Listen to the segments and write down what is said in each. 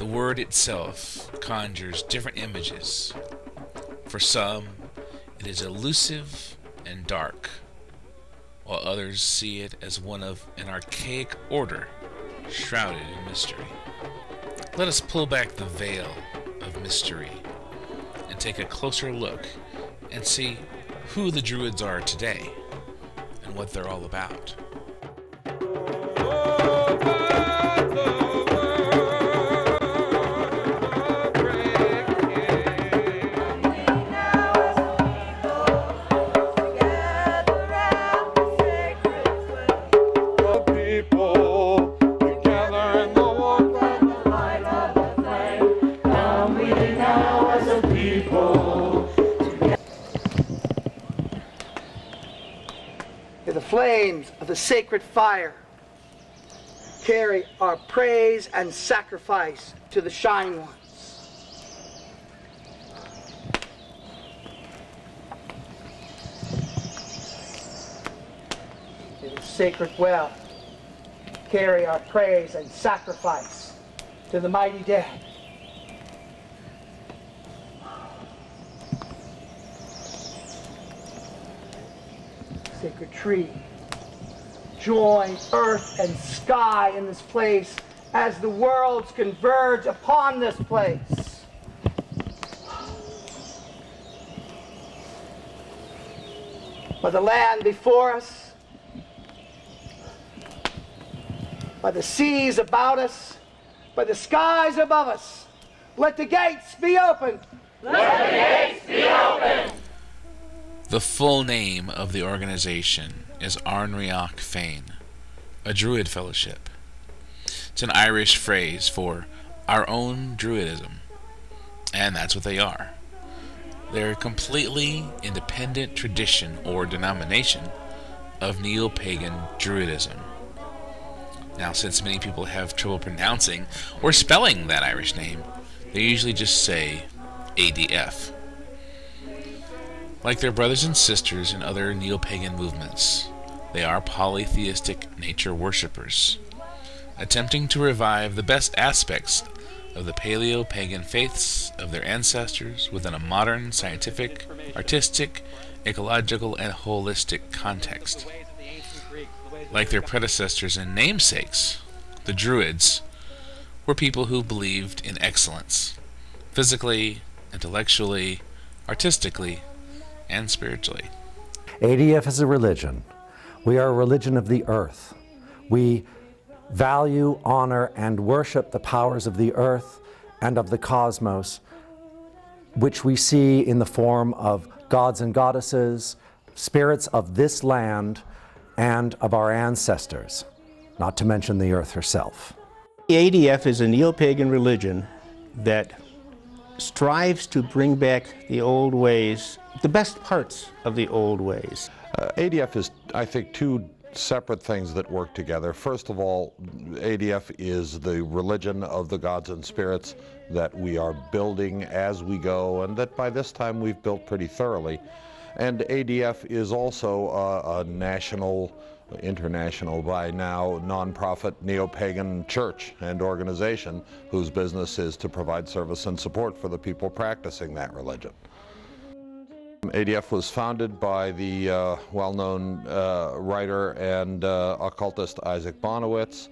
word itself conjures different images. For some, it is elusive and dark, while others see it as one of an archaic order shrouded in mystery. Let us pull back the veil of mystery and take a closer look and see who the Druids are today and what they're all about. The flames of the sacred fire carry our praise and sacrifice to the Shining Ones. May the sacred well carry our praise and sacrifice to the mighty dead. Sacred tree, join earth and sky in this place as the worlds converge upon this place. By the land before us, by the seas about us, by the skies above us, let the gates be opened. Let the gates be opened. The full name of the organization is Arnriach Féin, a Druid fellowship. It's an Irish phrase for our own Druidism, and that's what they are. They're a completely independent tradition or denomination of neo-pagan Druidism. Now, since many people have trouble pronouncing or spelling that Irish name, they usually just say ADF. Like their brothers and sisters in other neo-pagan movements, they are polytheistic nature worshippers, attempting to revive the best aspects of the paleo-pagan faiths of their ancestors within a modern, scientific, artistic, ecological, and holistic context. Like their predecessors and namesakes, the Druids were people who believed in excellence, physically, intellectually, artistically, and spiritually. ADF is a religion. We are a religion of the earth. We value, honor, and worship the powers of the earth and of the cosmos, which we see in the form of gods and goddesses, spirits of this land, and of our ancestors, not to mention the earth herself. The ADF is a neo-pagan religion that strives to bring back the old ways, the best parts of the old ways. ADF is, I think, two separate things that work together. First of all, ADF is the religion of the gods and spirits that we are building as we go, and that by this time we've built pretty thoroughly. And ADF is also a national, international by now, nonprofit neo-pagan church and organization whose business is to provide service and support for the people practicing that religion. ADF was founded by the well-known writer and occultist Isaac Bonowitz.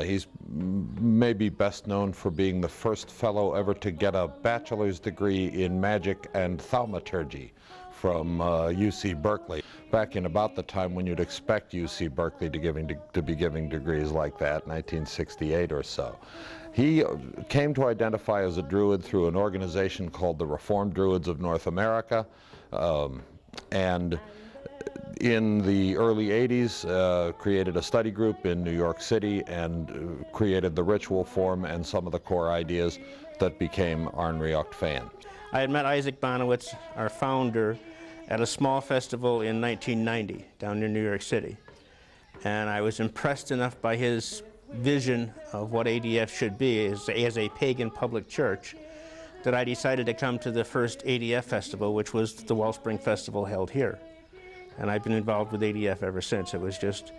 He's maybe best known for being the first fellow ever to get a bachelor's degree in magic and thaumaturgy from UC Berkeley, back in about the time when you'd expect UC Berkeley to be giving degrees like that, 1968 or so. He came to identify as a Druid through an organization called the Reformed Druids of North America, and in the early 80s created a study group in New York City and created the ritual form and some of the core ideas that became Arnriach Féin. I had met Isaac Bonowitz, our founder, at a small festival in 1990 down in New York City. And I was impressed enough by his vision of what ADF should be as a pagan public church that I decided to come to the first ADF festival, which was the Wellspring Festival held here. And I've been involved with ADF ever since. It was just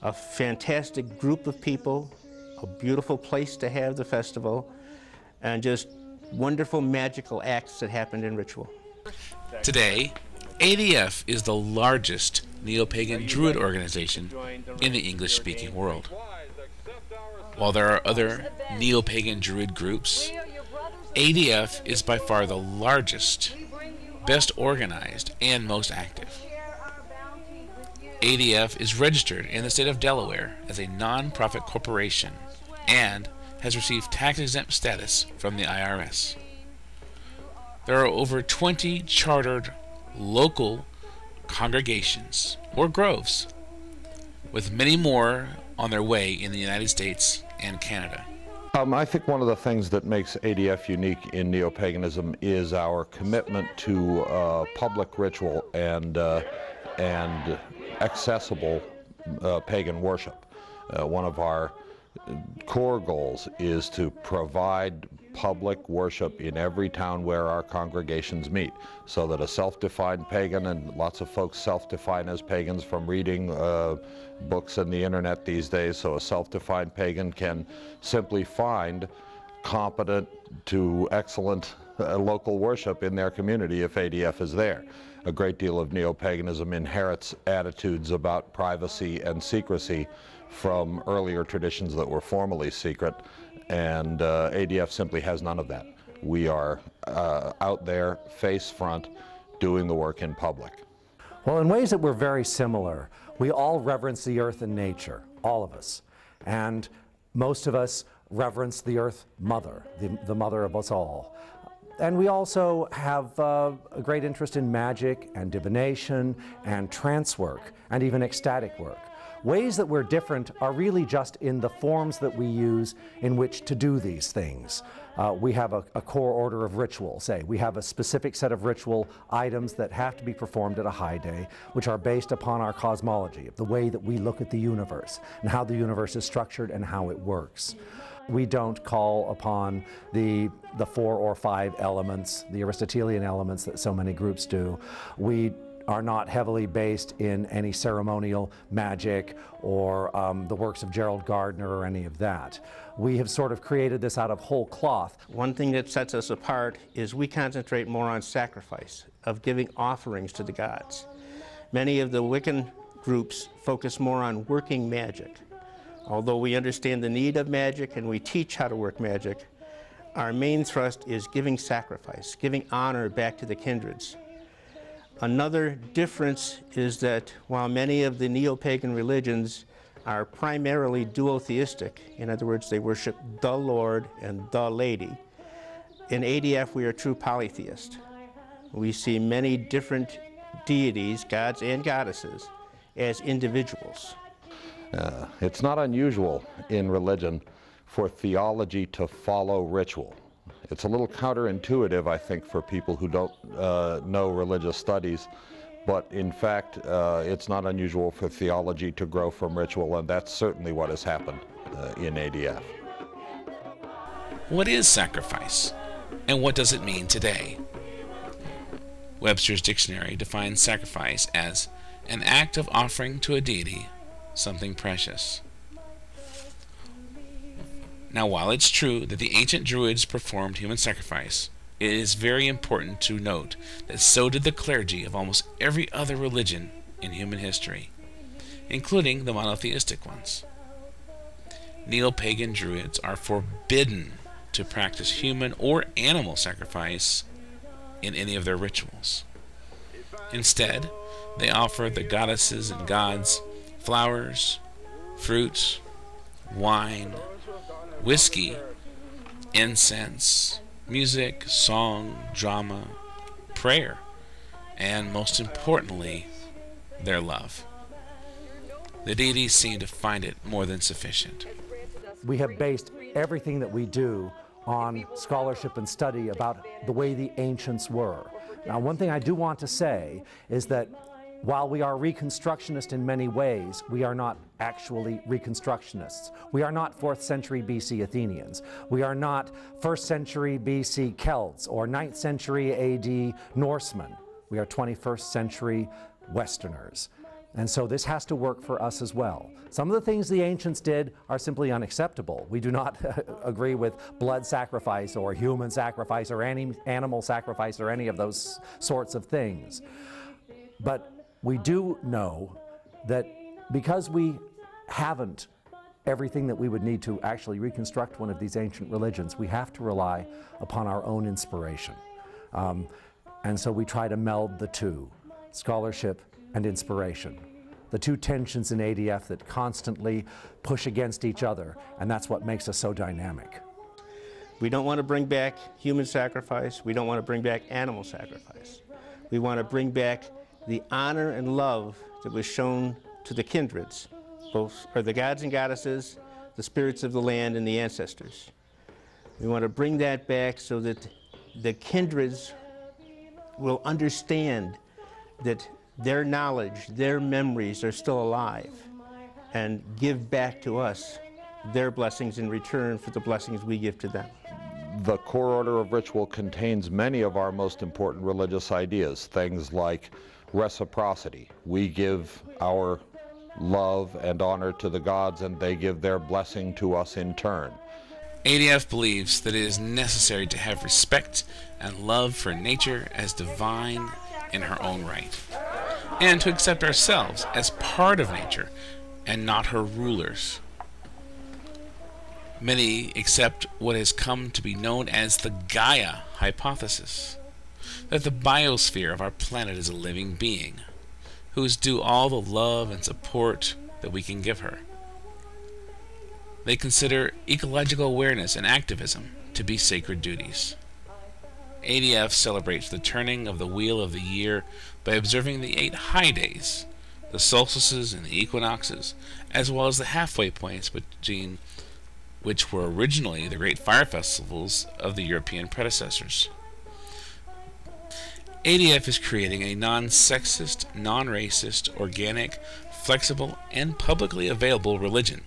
a fantastic group of people, a beautiful place to have the festival, and just wonderful magical acts that happened in ritual. Today, ADF is the largest neo-pagan Druid organization in the English-speaking world. While there are other neo-pagan Druid groups, ADF is by far the largest, best organized, and most active. ADF is registered in the state of Delaware as a non-profit corporation and has received tax-exempt status from the IRS. There are over 20 chartered local congregations, or groves, with many more on their way in the United States and Canada. I think one of the things that makes ADF unique in neo-paganism is our commitment to public ritual and accessible pagan worship. One of our core goals is to provide public worship in every town where our congregations meet, so that a self-defined pagan, and lots of folks self-define as pagans from reading books and the internet these days, so a self-defined pagan can simply find competent to excellent local worship in their community if ADF is there. A great deal of neo-paganism inherits attitudes about privacy and secrecy from earlier traditions that were formally secret, and ADF simply has none of that. We are out there, face front, doing the work in public. Well, in ways that we're very similar, we all reverence the earth and nature, all of us. And most of us reverence the Earth Mother, the mother of us all. And we also have a great interest in magic and divination and trance work and even ecstatic work. Ways that we're different are really just in the forms that we use in which to do these things. We have a core order of ritual, say. We have a specific set of ritual items that have to be performed at a high day, which are based upon our cosmology, the way that we look at the universe and how the universe is structured and how it works. We don't call upon the 4 or 5 elements, the Aristotelian elements that so many groups do. We are not heavily based in any ceremonial magic or the works of Gerald Gardner or any of that. We have sort of created this out of whole cloth. One thing that sets us apart is we concentrate more on sacrifice, of giving offerings to the gods. Many of the Wiccan groups focus more on working magic. Although we understand the need of magic and we teach how to work magic, our main thrust is giving sacrifice, giving honor back to the kindreds. Another difference is that while many of the neo-pagan religions are primarily duotheistic, in other words, they worship the Lord and the Lady, in ADF we are true polytheist. We see many different deities, gods and goddesses, as individuals. It's not unusual in religion for theology to follow ritual. It's a little counterintuitive, I think, for people who don't know religious studies, but in fact, it's not unusual for theology to grow from ritual, and that's certainly what has happened in ADF. What is sacrifice, and what does it mean today? Webster's Dictionary defines sacrifice as an act of offering to a deity something precious. Now, while it's true that the ancient Druids performed human sacrifice, it is very important to note that so did the clergy of almost every other religion in human history, including the monotheistic ones. Neo-pagan Druids are forbidden to practice human or animal sacrifice in any of their rituals. Instead, they offer the goddesses and gods flowers, fruit, wine, whiskey, incense, music, song, drama, prayer, and most importantly, their love. The deities seem to find it more than sufficient. We have based everything that we do on scholarship and study about the way the ancients were. Now, one thing I do want to say is that while we are Reconstructionist in many ways, we are not actually Reconstructionists. We are not 4th century BC Athenians. We are not 1st century BC Celts or 9th century AD Norsemen. We are 21st century Westerners. And so this has to work for us as well. Some of the things the ancients did are simply unacceptable. We do not agree with blood sacrifice or human sacrifice or any animal sacrifice or any of those sorts of things. But we do know that because we haven't everything that we would need to actually reconstruct one of these ancient religions, we have to rely upon our own inspiration. And so we try to meld the two, scholarship and inspiration. The two tensions in ADF that constantly push against each other, and that's what makes us so dynamic. We don't want to bring back human sacrifice. We don't want to bring back animal sacrifice. We want to bring back the honor and love that was shown to the kindreds, both are the gods and goddesses, the spirits of the land, and the ancestors. We want to bring that back so that the kindreds will understand that their knowledge, their memories are still alive, and give back to us their blessings in return for the blessings we give to them. The core order of ritual contains many of our most important religious ideas, things like reciprocity. We give our love and honor to the gods, and they give their blessing to us in turn. ADF believes that it is necessary to have respect and love for nature as divine in her own right, and to accept ourselves as part of nature and not her rulers. Many accept what has come to be known as the Gaia hypothesis, that the biosphere of our planet is a living being, who is due all the love and support that we can give her. They consider ecological awareness and activism to be sacred duties. ADF celebrates the turning of the wheel of the year by observing the 8 high days, the solstices and the equinoxes, as well as the halfway points between which were originally the great fire festivals of the European predecessors. ADF is creating a non-sexist, non-racist, organic, flexible, and publicly available religion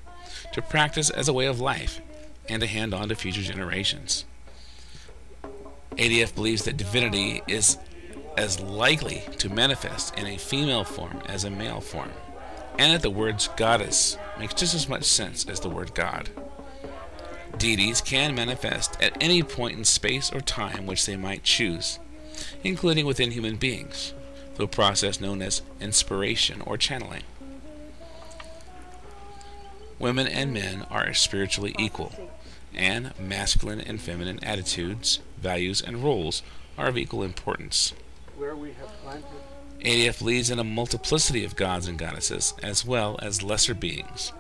to practice as a way of life and to hand on to future generations. ADF believes that divinity is as likely to manifest in a female form as a male form, and that the word goddess makes just as much sense as the word God. Deities can manifest at any point in space or time which they might choose, including within human beings, through a process known as inspiration or channeling. Women and men are spiritually equal, and masculine and feminine attitudes, values, and roles are of equal importance. ADF believes in a multiplicity of gods and goddesses, as well as lesser beings,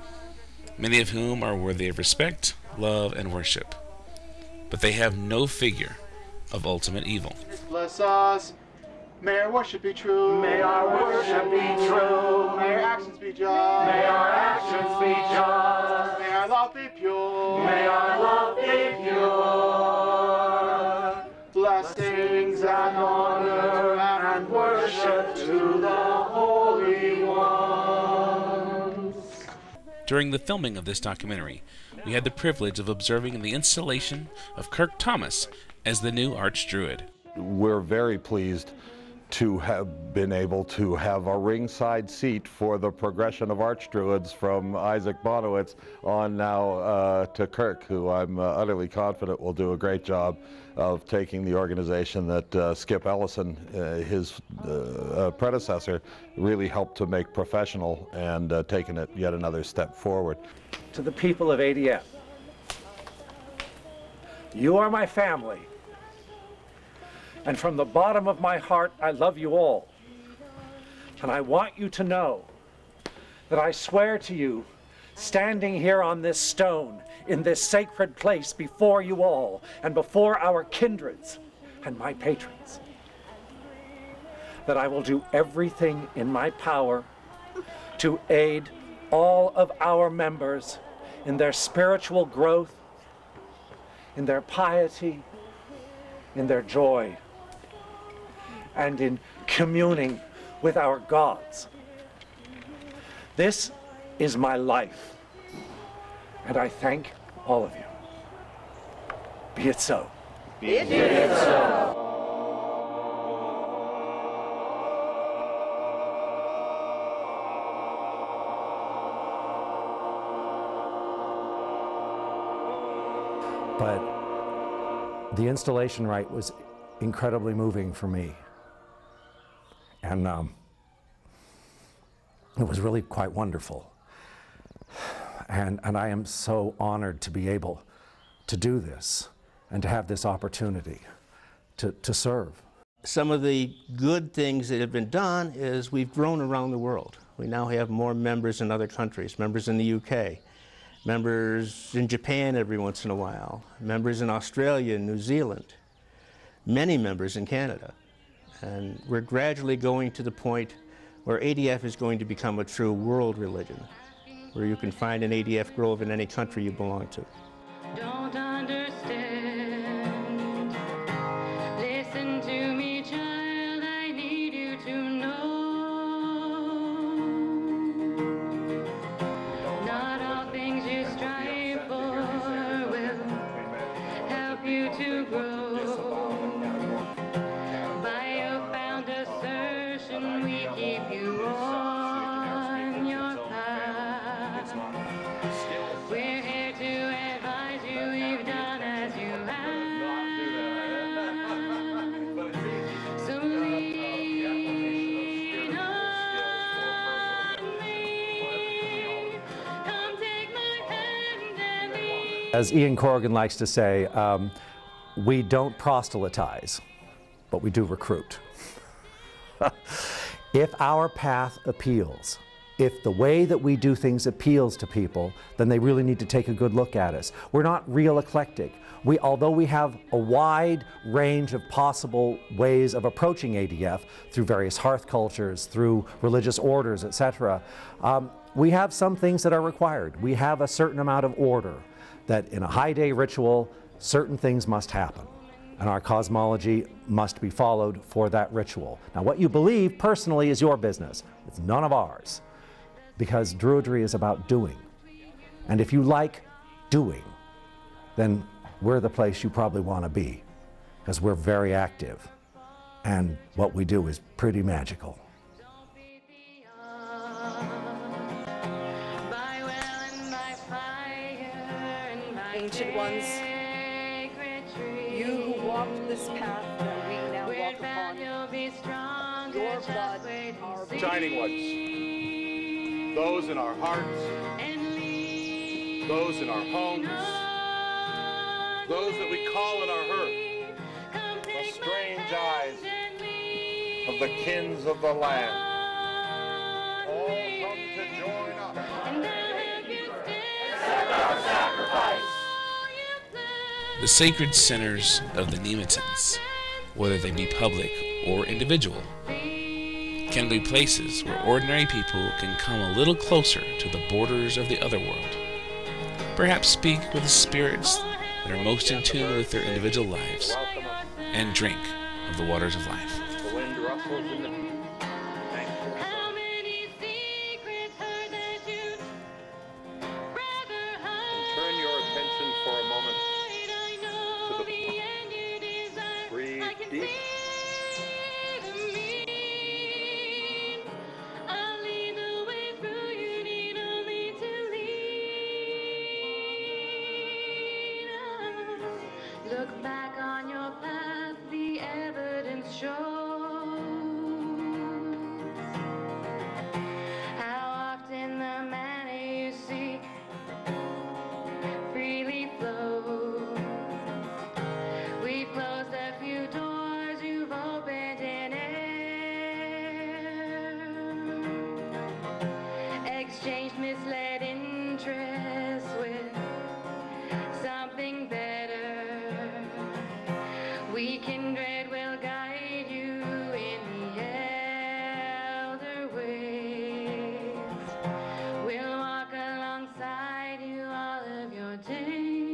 many of whom are worthy of respect, love, and worship, but they have no figure of ultimate evil. Bless us. May our worship be true. May our worship be true. May our actions be just. May our actions be just. May our love be pure. May our love be pure. Blessings and honor and worship to the Holy Ones. During the filming of this documentary, we had the privilege of observing the installation of Kirk Thomas as the new Archdruid. We're very pleased to have been able to have a ringside seat for the progression of Archdruids from Isaac Bonowitz on now to Kirk, who I'm utterly confident will do a great job of taking the organization that Skip Ellison, his predecessor, really helped to make professional, and taken it yet another step forward. To the people of ADF, you are my family. And from the bottom of my heart, I love you all. And I want you to know that I swear to you, standing here on this stone, in this sacred place before you all, and before our kindreds and my patrons, that I will do everything in my power to aid all of our members in their spiritual growth, in their piety, in their joy, and in communing with our gods. This is my life, and I thank all of you. Be it so. Be it so. The installation rite was incredibly moving for me. And it was really quite wonderful. And I am so honored to be able to do this and to have this opportunity to serve. Some of the good things that have been done is we've grown around the world. We now have more members in other countries, members in the UK, members in Japan every once in a while, members in Australia and New Zealand, many members in Canada. And we're gradually going to the point where ADF is going to become a true world religion, where you can find an ADF grove in any country you belong to. Don't understand. Listen to me, child, I need you to know. Not all things you strive for will help you to grow. By your found assertion, we keep you on your path. We're here to advise you, we've done as you ask. So lean on me. Come take my hand and lead. As Ian Corrigan likes to say, we don't proselytize, but we do recruit. If our path appeals, if the way that we do things appeals to people, then they really need to take a good look at us. We're not real eclectic. Although we have a wide range of possible ways of approaching ADF through various hearth cultures, through religious orders, etc., we have some things that are required. We have a certain amount of order that in a high day ritual, certain things must happen. And our cosmology must be followed for that ritual. Now, what you believe personally is your business. It's none of ours. Because Druidry is about doing. And if you like doing, then we're the place you probably want to be. Because we're very active. And what we do is pretty magical. Ancient ones, you who walked this path that we now walk upon, your blood, our Shining ones. Those in our hearts, those in our homes, those that we call in our hearth, the strange eyes of the kins of the land. All come to join us. Our sacrifice. The sacred centers of the Nemetons, whether they be public or individual, can be places where ordinary people can come a little closer to the borders of the other world, perhaps speak with the spirits that are most in tune with their individual lives, and drink of the waters of life. The wind rustles in the How many secrets heard that you'd rather hide? turn your attention for a moment. I know to the- the end you desire. Breathe I can deep. see the means. I'll lead the way through. You need only to lead us. Look back on your path. The evidence shows how often the manna you seek freely flows. We've closed a few doors you've opened in air. Exchanged misled interests with something better. We kindred will guide you in the elder ways. We'll walk alongside you all of your days.